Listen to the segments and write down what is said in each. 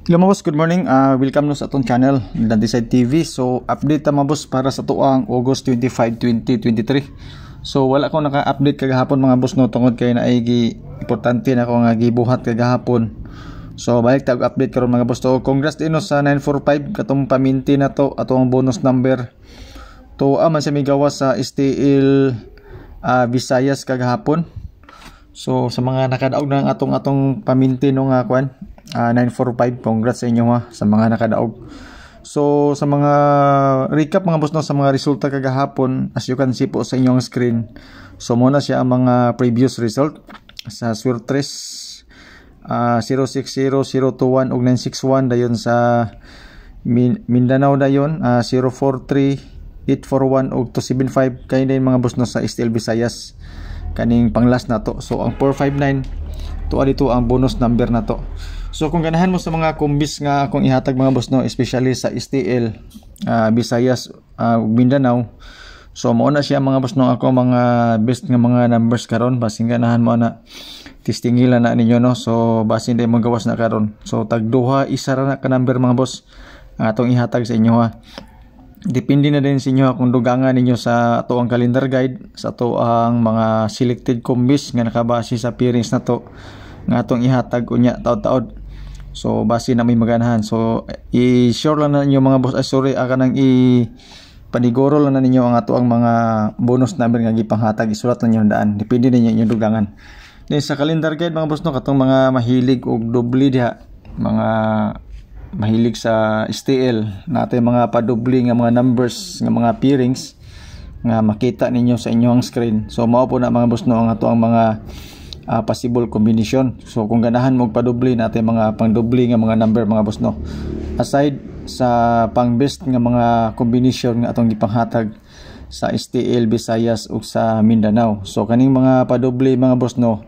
Hello mga boss, good morning. Welcome no sa atong channel, Landyside TV. So update ta mga boss para sa tuang August 25, 2023. So wala ko naka-update kagahapon mga boss no, tungod kay naay importante na ko nga gibuhat kagahapon. So balik tag update karon mga boss. So congrats din no sa 945 katong paminti na to atong bonus number. To man sa migawas sa STL Visayas kagahapon. So sa mga nakadaog ng atong paminti no nga kwan 945, congrats sa inyo sa mga nakadaog. So sa mga recap mga boss no, sa mga resulta kagahapon, as you can see po sa inyong screen. So muna siya ang mga previous result sa Suertres 060, 021 ug 961 dayon sa Mindanao dayon 043, 841 ug 275 kay din mga boss no sa STL Visayas kaning panglas na to. So ang 459 tuwa dito ang bonus number na to. So kung ganahan mo sa mga kombis nga akong ihatag mga boss no, especially sa STL Visayas Mindanao, so mao na siya mga boss no ako mga best nga mga numbers karon. Basin ganahan mo na testingila na ninyo no, so basin day magawas na karon. So tagduha isa ra na ka number mga boss atong ihatag sa inyo Depende na din sa inyo kung dugangan ninyo sa ato ang calendar guide, sa ato ang mga selected kombis nga nakabase sa pairings na to nga atong ihatag unya taod-taod. So base na may maganahan. So i-sure lang na ninyo mga boss, akanang paniguro lang na ninyo ang ato ang mga bonus number nga gipanghatag, isulat lang niyo daan. Depende ninyo inyong dugangan. Then sa calendar guide mga boss no, katong mga mahilig og doble diha, mga mahilig sa STL natin mga padubli nga mga numbers nga mga pairings nga makita ninyo sa inyong screen. So mao po na mga boss no ang ato ang mga possible combination. So kung ganahan mo padubli natin mga pangdubli nga mga number mga boss no, aside sa pang best nga mga combination nga atong gipanghatag sa STL Visayas ug sa Mindanao. So kaning mga padubli mga boss no,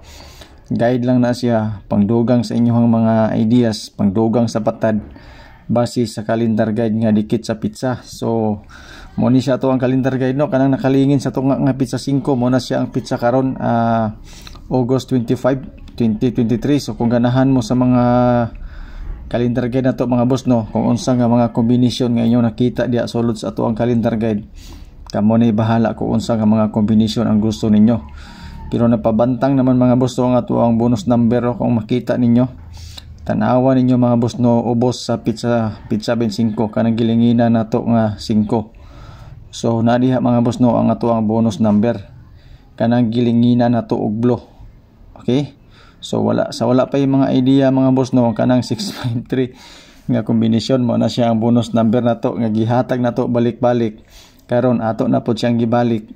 guide lang na siya, pangdugang sa inyong mga ideas, pangdugang sa patad base sa calendar guide nga dikit sa pizza. So mo ni siya to ang calendar guide no, kanang nakalingin sa to nga pizza 5 mo na siya ang pizza karon August 25, 2023. So kung ganahan mo sa mga calendar guide na to mga boss no, kung unsa nga mga combination nga inyo nakita diya sulod sa ato ang calendar guide, kamo ni bahala kung unsa nga mga combination ang gusto ninyo. Pero napabantang naman mga boss no, nga to ang bonus number kung makita ninyo, tanawa ninyo mga boss no, ubos sa pizza 25 kanang gilingina na to nga 5. So na diha mga boss no ang ato ang bonus number kanang gilingina na to og blow. Okay, so wala pa yung mga idea mga boss no, kanang 653 nga kombinasyon mo na siya ang bonus number na to nga gihatag na to balik-balik karon ato na po siyang gibalik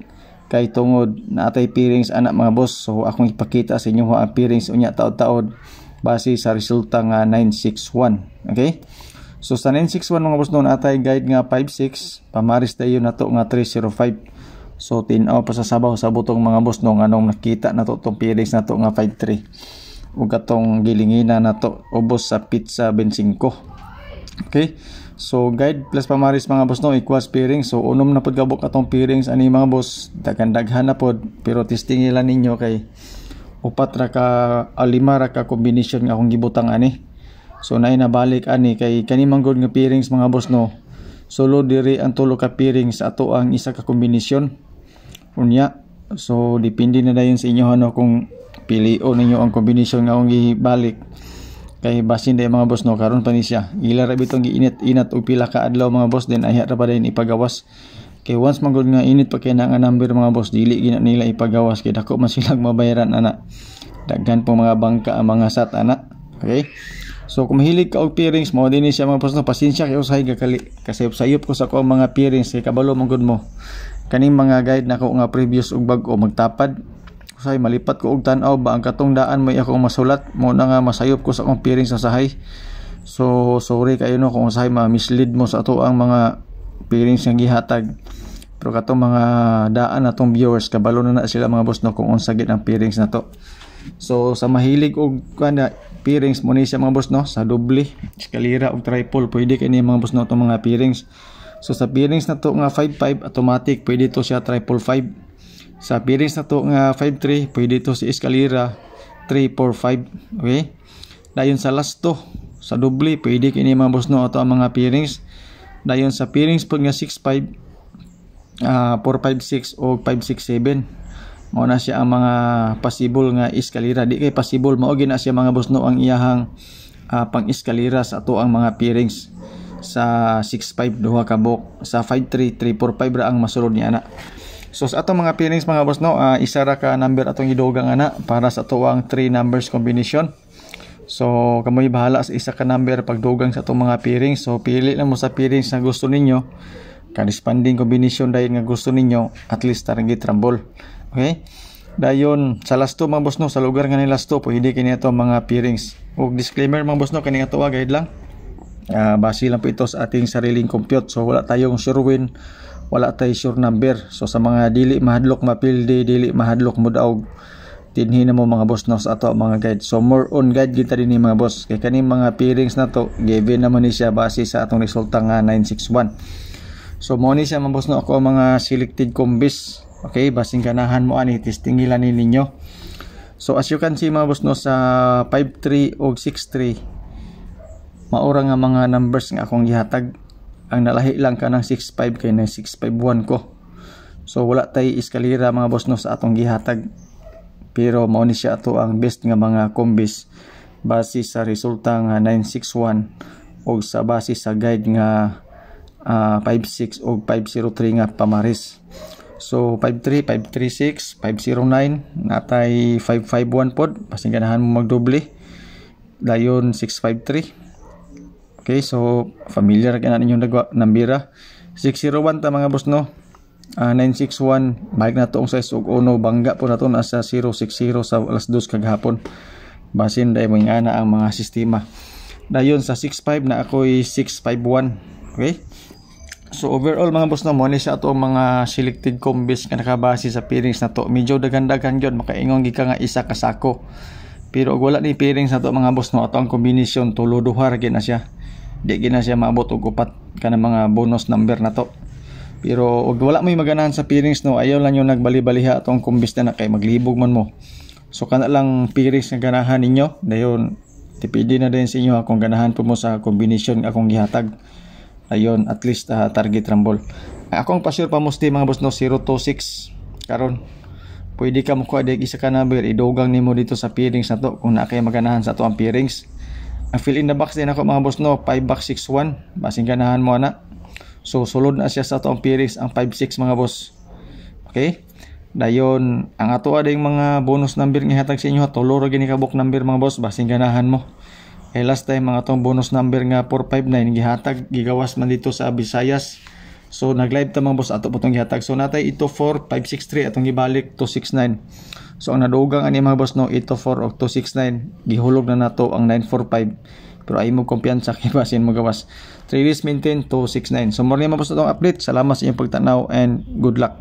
kay tungod na atay pairings anak mga boss. So akong ipakita sa inyo ang pairings unya taod-taod base sa resulta nga 961. Okay, so sa 961 mga boss no atay guide nga 56, pamaris dayon na to nga 305. So tinaw pa sa sabaw sa butong mga boss no, anong nakita na to tong pairings na to nga 53 ug katong gilingina na to ubos sa pizza 25. Okay, so guide plus pamaris mga boss no equals pairings. So unom na pod gabok atong pairings ani mga boss, daghan na pod, pero testing ila ninyo kay upat ra ka lima ra ka combination nga akong gibutang ani. So naay nabalik ani kay kani manggod nga pairings mga boss no, solo diri ang tulo ka pairings ato ang isa ka kombinasyon unya. So depende na dayon sa inyo ano kung pilion ninyo ang kombinasyon nga akong gibalik kay basin day mga boss no, karon pa ni siya ila ra bitong giinit-inat og pila ka adlaw mga boss, din ayha ra pa din ipagawas kay once manggod nga init pa kay na nga number mga boss, dili gina nila ipagawas kay dako man silang mabayaran ana, daghan po mga bangka ang mga sat ana. Okay, so kung mahilig ka og pairings mo din siya mga boss no, pasensya kay usahay kasi sayop ko sa ko mga pairings kay kabalo manggod mo kaning mga guide nako nga previous ug bag-o magtapad usahay malipat ko og tan-aw ba ang katong daan may akong masulat mo na nga masayop ko sa akong pairings sa sahay. So sorry kayo no kung usahay ma-mislead mo sa ato ang mga pairings nga gihatag, pero katong mga daan natong viewers kabalo na sila mga boss no kung unsa gid ang pairings na to. So sa mahilig og kana pairings mo ni siya mga boss no, sa doble, eskalera ug triple pwede kay ni mga boss no itong mga pairings. So sa pairings na to nga 55 automatic pwede to siya 555. Sa pairings na to nga 53 pwede to si eskalera 345. Okay, dayon sa last to Sa doble pwede kini mga boss no ato ang mga pairings. Dayon sa pairings pag nga 6-5, 4-5-6 o 5-6-7, mao na siya ang mga possible nga eskalera. Di kay possible, mao gina siya mga boss no ang iyahang pang eskalera sa ato ang mga pairings. Sa 6-5 duha ka buok, sa 5-3 3-4-5 ra ang masulod niya ana. So sa atong mga pairings mga boss no, isa ra ka number atong idugang ana para sa ato ang 3 numbers combination. So kamoy bahala sa isa ka number pagdugang sa atong mga pairings. So pili lang mo sa pairings na gusto ninyo, corresponding combination dayon nga gusto ninyo, at least target rumble. Okay? Dayon sa last 2 mga boss no, sa lugar nga ni last 2 pwede kini ato mga pairings. Og disclaimer mga boss no, kani ato guide lang. Base lang po ito sa ating sariling compute. So wala tayong sure win, wala tayong sure number. So sa mga dili mahadlok mapildi, dili mahadlok mo daog, tinhin na mo mga boss no sa ato mga guide. So more on guide kita din ni mga boss. Kay kaning mga pairings na to given naman ni siya base sa atong resulta nga 961. So mo ni siya mga boss no ako ang mga selected combis. Okay, basing ganahan mo ani testingilan ni ninyo. So as you can see mga boss no, sa 5-3 o 6-3 maura nga mga numbers nga akong gihatag. Ang nalahi lang ka ng 6-5 kay na 6-5-1 ko. So wala tay eskalera mga boss no sa atong gihatag. Pero mao ni siya ato ang best nga mga combis base sa resulta nga 961 o sa base sa guide nga 56 o 503 nga pamaris. So 53, 536, 509 natay 551 pod, basing ganahan mo magdoble. Dayon 653. Okay, so familiar ka na ninyong nambira. 601 ta mga boss no. 961 balik na to ang size og uno, bangga po na to nasa 060 sa alas 2 kagahapon. Basin dai mo ingana ang mga sistema. Dayon sa 65 na ako'y 651. Okay? So overall mga boss no, mo ni sa ato mga selected combis nga nakabase sa pairings na to. Medyo daghan-daghan gyud, makaingon gika nga isa ka sako. Pero og wala ni pairings na to mga boss no, ato ang combination tulo duha ra gid na siya. Di gid na siya maabot og upat kana mga bonus number na to. Pero og wala may maganahan sa pairings no, ayaw lang yung nagbali-baliha atong combis na kay maglibog man mo. So kana lang pairings nga ganahan ninyo, dayon depende na din sa inyo kung ganahan po mo sa combination akong gihatag. Ayun, at least target rumble. Akong pa-sure pa musti mga boss no, 026 karon. Pwede ka mo kuha dig isa ka number, idugang nimo dito sa pairings na to kung na kay maganahan sa ato ang pairings. Ang fill in the box din ako mga boss no, 5-6-1, basing ganahan mo ana. So sulod na siya sa ato ang pairings ang 5-6 mga boss. Okay? Dayon ang ato ading mga bonus number nga hatag sa inyo, tulo ra gini ka book number mga boss, basing ganahan mo. Last time mga tong bonus number nga 459 gihatag gigawas man dito sa Visayas. So nag-live ta mga boss ato putong gihatag. So natay ito 4563 atong gibalik 269. So ang nadugang ani mga boss no, ito 4 o 269 gihulog na nato ang 945. Pero ay mo kumpiyansa kay basin mo gawas. 3 days maintain 269. So more ni mga boss atong update. Salamat sa inyong pagtanaw and good luck.